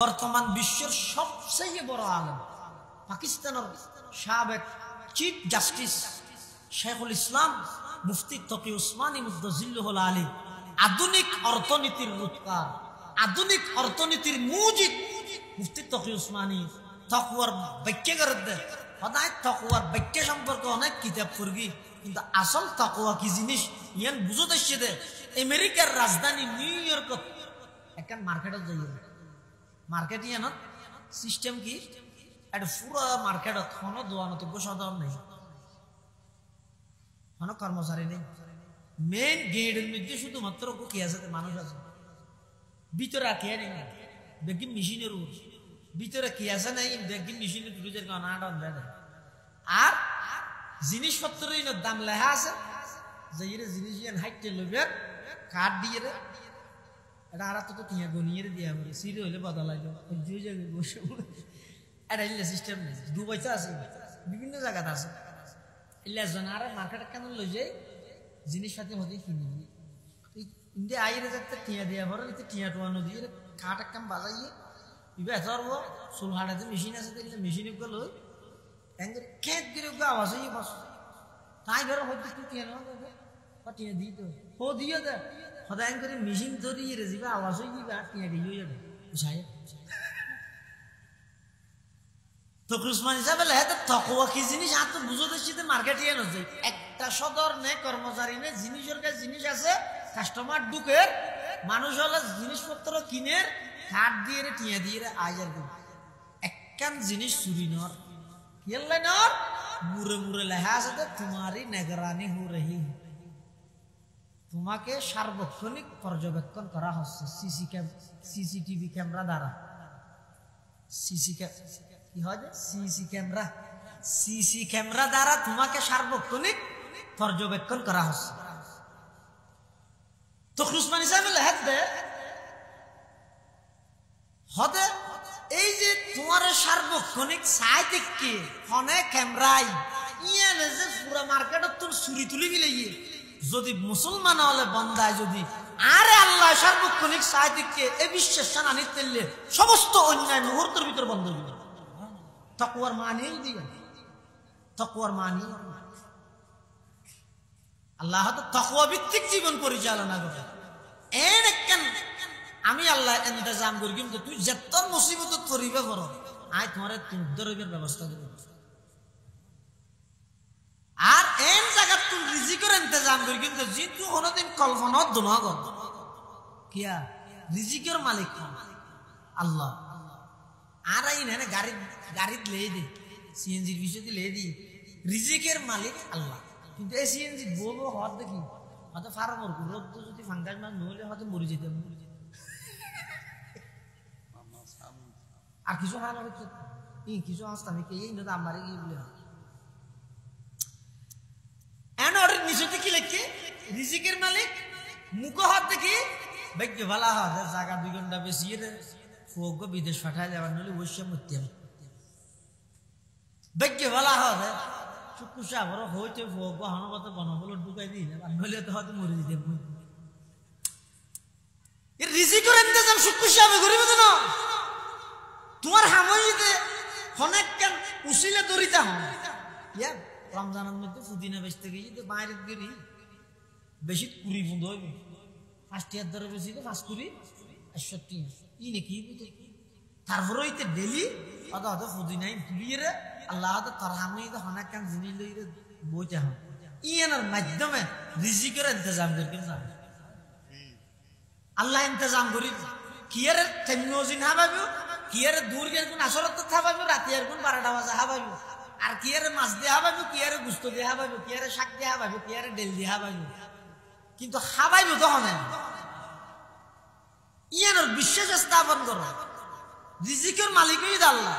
বর্তমান বিশ্বের সবচেয়ে বড় আলেম পাকিস্তানের সাবেক চিফ জাস্টিস শেখুল ইসলাম মুফতি তকি উসমানী মুদ্দাজিল্লুহুল আলী, আধুনিক অর্থনীতির রূপকার, আধুনিক অর্থনীতির মুজিদ মুফতি তকি উসমানী তাকওয়ার ব্যাখ্যা করে দেয়। সদায় তাকওয়ার ব্যাখ্যা সম্পর্কে অনেক কিতাব পড়বি, কিন্তু আসল তাকওয়া কি জিনিস ইয়ান বুঝতে শিখে। আমেরিকার রাজধানী নিউ ইয়র্কত একটা মার্কেটত যাই, মার্কেট ইয়ানত সিস্টেম কি একটা পুরো মার্কেটত কোনো দোয়ানতব্য সাধারণ নেই, কোনো কর্মচারী নেই। মেইন গেটের মধ্যে শুধুমাত্র কি আছে, মানুষ আছে। ভিতরে কে নেই, দেখি মেশিনের উপর ভিতরে কি আছে নাই, দেখি মেশিনের ফ্রিজের আর জিনিসপত্রের দাম লেখা আছে যে জিনিস হাইটে লইবে কাঠ দিয়ে এটা আর তো টিয়া গনিয়ে দিয়ে আমাকে সিঁড়ি হইলে বদলাই বসে এটা সিস্টেম নেই। দুবাইতে আছে, বিভিন্ন জায়গাতে আছে। এলে আর মার্কেটে কেন লই যাই জিনিসপাতি হতে কিনি ইন্ডিয়া আইরে যাতে টিয়া দিয়া ভরে টিয়া টোয়ানো দিয়ে কাঠ একদম বাজাইয়ে ইবে ধরবো চুল হাঁটাতে মেশিন আছে, দেখলে মেশিন গেল খেত গিয়ে আওয়াজ হয়ে বস তাই ধরো হয়তো তুই টিয়া নেওয়া টিয়া দিই তো হো দিয়ে দে সদায় করে মেশিন ধরিয়ে রে যাবে আওয়াজ হয়ে যাবে আর টিয়া দিয়ে যাবে বুঝাই তো উসমান হিসাবে তাকওয়া কি জিনিস আর তো বুঝতে শীতে মার্কেটে এনে যায়। একটা সদর নেই কর্মচারী নেই, জিনিসের কাছে জিনিস আছে, কাস্টমার ঢুকের মানুষ হলে জিনিসপত্র কিনে কাঠ দিয়ে টিয়া দিয়ে আজ আর একখান জিনিস চুরি নর খেললে নর মুড়ে মুড়ে লেখা আছে তোমারই নিগরানি হো রহি, তোমাকে সার্বক্ষণিক পর্যবেক্ষণ করা হচ্ছে সিসিটিভি ক্যামেরা দ্বারা। কি হয় সিসি ক্যামেরা দ্বারা তোমাকে সার্বক্ষণিক পর্যবেক্ষণ করা হচ্ছে। তো উসমান হিসাবে লেখা দেয় হতে এই যে তোমার সার্বক্ষণিক সাই থেকে অনেক ক্যামেরাই ইয়ানে যে পুরা মার্কেটত তোর চুরি তুলি গিয়ে যদি মুসলমান হলে বন্দায় যদি আরে আল্লাহ সার্বক্ষণিক সাই থেকে এই বিশ্বের সানানি তেললে সমস্ত অন্যায় মুহূর্তের ভিতর বন্ধ হয়ে যাবে। তাকওয়ার মানে দিবেন, তাকওয়ার মানে আল্লাহ তো তাকওয়া ভিত্তিক জীবন পরিচালনা করে। আমি আল্লাহ ইন্তজাম করি, কিন্তু তুই যত মুসিবত করিবে করো আই তোমার তুদ্দরের ব্যবস্থা করব। আর এন জায়গা তুই রিজিকের ইন্তজাম করি, কিন্তু যে তুই কোনোদিন কল্পনা দোনা কর কিয়া রিজিকের মালিক আল্লাহ। আর আই না গাড়িত লে দে সিএনজির বিষয়তে লে দি রিজিকের মালিক আল্লাহ, কিন্তু এই সিএনজি বলবো হওয়ার দেখি হয়তো ফার্মর রোদ যদি ফাঙ্গাস মাছ নহলে হয়তো মরে যেতে আর কিছু হাল হচ্ছে কিছু আসতাম এই আমার বলে নিচে কি লেখে রিজিকের মালিক মুখ হাত দেখি ভাগ্য ভালা হয় জায়গা 2 ঘন্টা বেশি ফোক বিদেশ পাঠাইলে আবার নইলে বসে মরতে হবে। ভাগ্য ভালা হয় চুকুসা আবার হইতে ফোক হনগত বনবল ঢুকাই দিলে আর নইলে তো হয়তো মরে যেতে রিজিকের ইন্তজাম চুকুসা আমি করিব তো না তোমার হামইতে অনেক কেন উসিলে দরিতা হয় ইয়া রমজানের মধ্যে পুদিনা বেচতে গিয়ে তো বাইরে গেলি বেশি কুড়ি বন্ধ হইবে 5 ধরে বেশি তো 5 কুড়ি 61 ই নাকি তারপরে হইতে ডেলি অত অত পুদিনাই তুলিয়ে রে আল্লাহ তার হামইতে অনেক কেন জিনিস লইরে বইতে হয় ইয়ানোর মাধ্যমে রিজিকের ইন্তজাম করি না আল্লাহ ইন্তজাম করি কিয়ের টেকনোলজি না পাবো কিয়ের দূর গের কোন আসলত থাকবে রাতের কোন 12টা বাজে হাবাইবো আর কিয়ের মাছ দিয়ে হাবাইবো কিয়ের গুস্ত দিয়ে হাবাইবো কিয়ের শাক দিয়ে হাবাইবো কিয়ের ডেল দিয়ে হাবাইবো, কিন্তু হাবাইবো তখন ইয়ানোর বিশ্বাস স্থাপন করো রিজিকের মালিকই আল্লাহ।